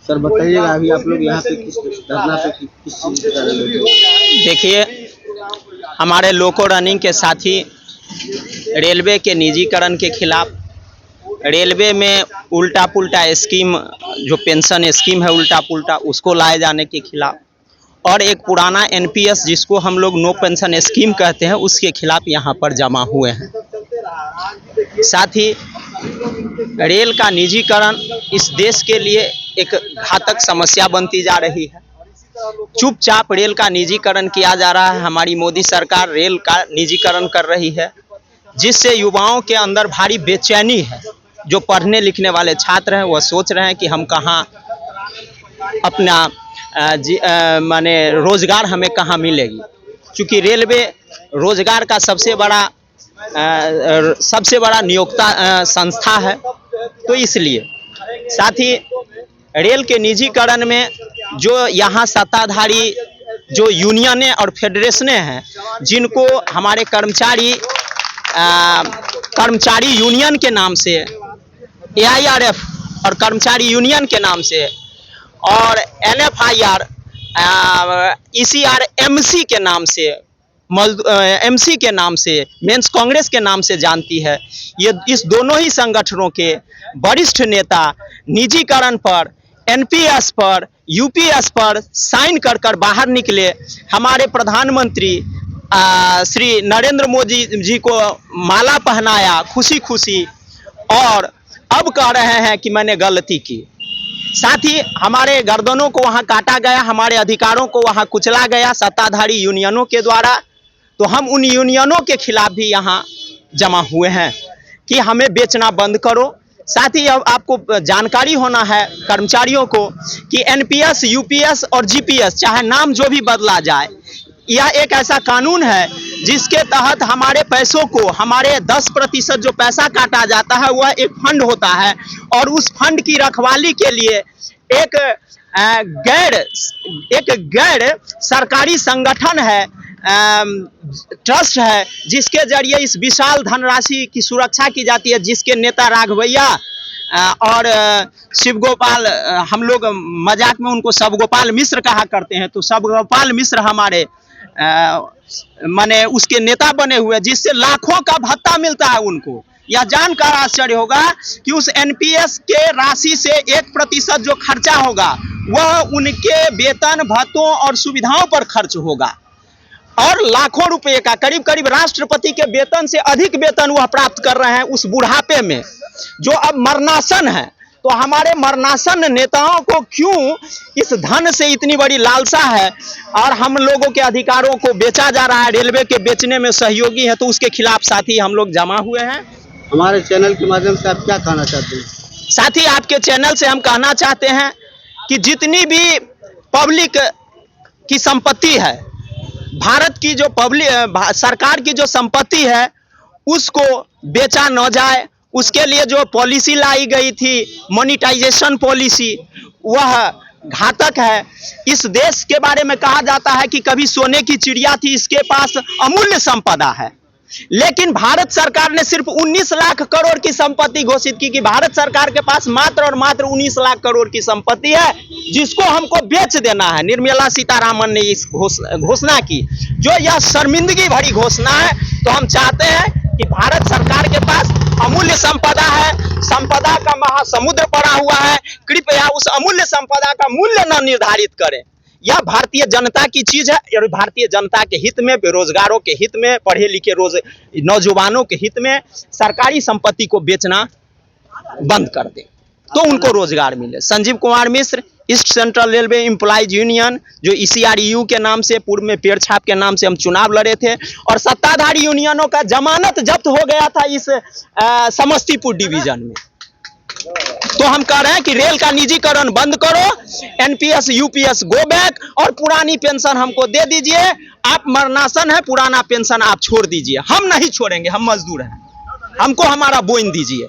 Sir बताइएगा, अभी आप लोग यहाँ पे किस धरना पे किस चीज़ के कारण बैठे हो? देखिए, हमारे लोको रनिंग के साथी रेलवे के निजीकरण के खिलाफ, रेलवे में उल्टा पुल्टा स्कीम, जो पेंशन स्कीम है उल्टा पुल्टा, उसको लाए जाने के खिलाफ, और एक पुराना एनपीएस जिसको हम लोग नो पेंशन स्कीम कहते हैं, उसके खिलाफ यहाँ पर जमा हुए हैं। साथ ही रेल का निजीकरण इस देश के लिए एक घातक समस्या बनती जा रही है। चुपचाप रेल का निजीकरण किया जा रहा है। हमारी मोदी सरकार रेल का निजीकरण कर रही है, जिससे युवाओं के अंदर भारी बेचैनी है। जो पढ़ने लिखने वाले छात्र हैं वह सोच रहे हैं कि हम कहाँ अपना माने रोजगार हमें कहाँ मिलेगी, क्योंकि रेलवे रोजगार का सबसे बड़ा नियोक्ता संस्था है। तो इसलिए साथ ही रेल के निजीकरण में जो यहाँ सत्ताधारी जो यूनियनें और फेडरेशनें हैं, जिनको हमारे कर्मचारी यूनियन के नाम से, AIRF और कर्मचारी यूनियन के नाम से, और NFIR, ECR MC के नाम से, MC के नाम से, मेंस कांग्रेस के नाम से जानती है, ये इस दोनों ही संगठनों के वरिष्ठ नेता निजीकरण पर, NPS पर, UPS पर साइन कर बाहर निकले। हमारे प्रधानमंत्री श्री नरेंद्र मोदी जी को माला पहनाया खुशी खुशी, और अब कह रहे हैं कि मैंने गलती की। साथ ही हमारे गर्दनों को वहां काटा गया, हमारे अधिकारों को वहां कुचला गया सत्ताधारी यूनियनों के द्वारा। तो हम उन यूनियनों के खिलाफ भी यहाँ जमा हुए हैं कि हमें बेचना बंद करो। साथ ही अब आपको जानकारी होना है कर्मचारियों को कि NPS, UPS और GPS, चाहे नाम जो भी बदला जाए, यह एक ऐसा कानून है जिसके तहत हमारे पैसों को, हमारे 10% जो पैसा काटा जाता है वह एक फंड होता है, और उस फंड की रखवाली के लिए एक गैर सरकारी संगठन है, ट्रस्ट है, जिसके जरिए इस विशाल धनराशि की सुरक्षा की जाती है, जिसके नेता राघवैया और शिव गोपाल, हम लोग मजाक में उनको सब गोपाल मिश्र कहा करते हैं। तो सब गोपाल मिश्र हमारे माने उसके नेता बने हुए, जिससे लाखों का भत्ता मिलता है उनको। यह जानकर आश्चर्य होगा कि उस NPS के राशि से 1% जो खर्चा होगा वह उनके वेतन भत्तों और सुविधाओं पर खर्च होगा, और लाखों रुपए का, करीब करीब राष्ट्रपति के वेतन से अधिक वेतन वह प्राप्त कर रहे हैं उस बुढ़ापे में, जो अब मरणासन है। तो हमारे मरणासन नेताओं को क्यों इस धन से इतनी बड़ी लालसा है, और हम लोगों के अधिकारों को बेचा जा रहा है, रेलवे के बेचने में सहयोगी है, तो उसके खिलाफ साथी हम लोग जमा हुए हैं। हमारे चैनल के माध्यम से आप क्या कहना चाहते हैं? साथी, आपके चैनल से हम कहना चाहते हैं कि जितनी भी पब्लिक की संपत्ति है, भारत की जो सरकार की जो संपत्ति है, उसको बेचा न जाए। उसके लिए जो पॉलिसी लाई गई थी, मोनेटाइजेशन पॉलिसी, वह घातक है। इस देश के बारे में कहा जाता है कि कभी सोने की चिड़िया थी, इसके पास अमूल्य संपदा है, लेकिन भारत सरकार ने सिर्फ 19 लाख करोड़ की संपत्ति घोषित की कि भारत सरकार के पास मात्र और मात्र 19 लाख करोड़ की संपत्ति है, जिसको हमको बेच देना है। निर्मला सीतारामन ने इस घोषणा की, जो यह शर्मिंदगी भरी घोषणा है। तो हम चाहते हैं कि भारत सरकार के पास अमूल्य संपदा है, संपदा का महासमुद्र पड़ा हुआ है, कृपया उस अमूल्य संपदा का मूल्य न निर्धारित करें। यह भारतीय जनता की चीज है, और भारतीय जनता के हित में, बेरोजगारों के हित में, पढ़े लिखे नौजवानों के हित में सरकारी संपत्ति को बेचना बंद कर दे, तो उनको रोजगार मिले। Sanjeev Kumar Mishra, East Central Railway Employees Union, जो ECRU के नाम से, पूर्व में पेड़ छाप के नाम से हम चुनाव लड़े थे, और सत्ताधारी यूनियनों का जमानत जब्त हो गया था इस समस्तीपुर डिवीजन में। तो हम कह रहे हैं कि रेल का निजीकरण बंद करो, NPS, UPS गो बैक, और पुरानी पेंशन हमको दे दीजिए। आप मरणासन है, पुराना पेंशन आप छोड़ दीजिए। हम नहीं छोड़ेंगे, हम मजदूर हैं, हमको हमारा बोइन दीजिए।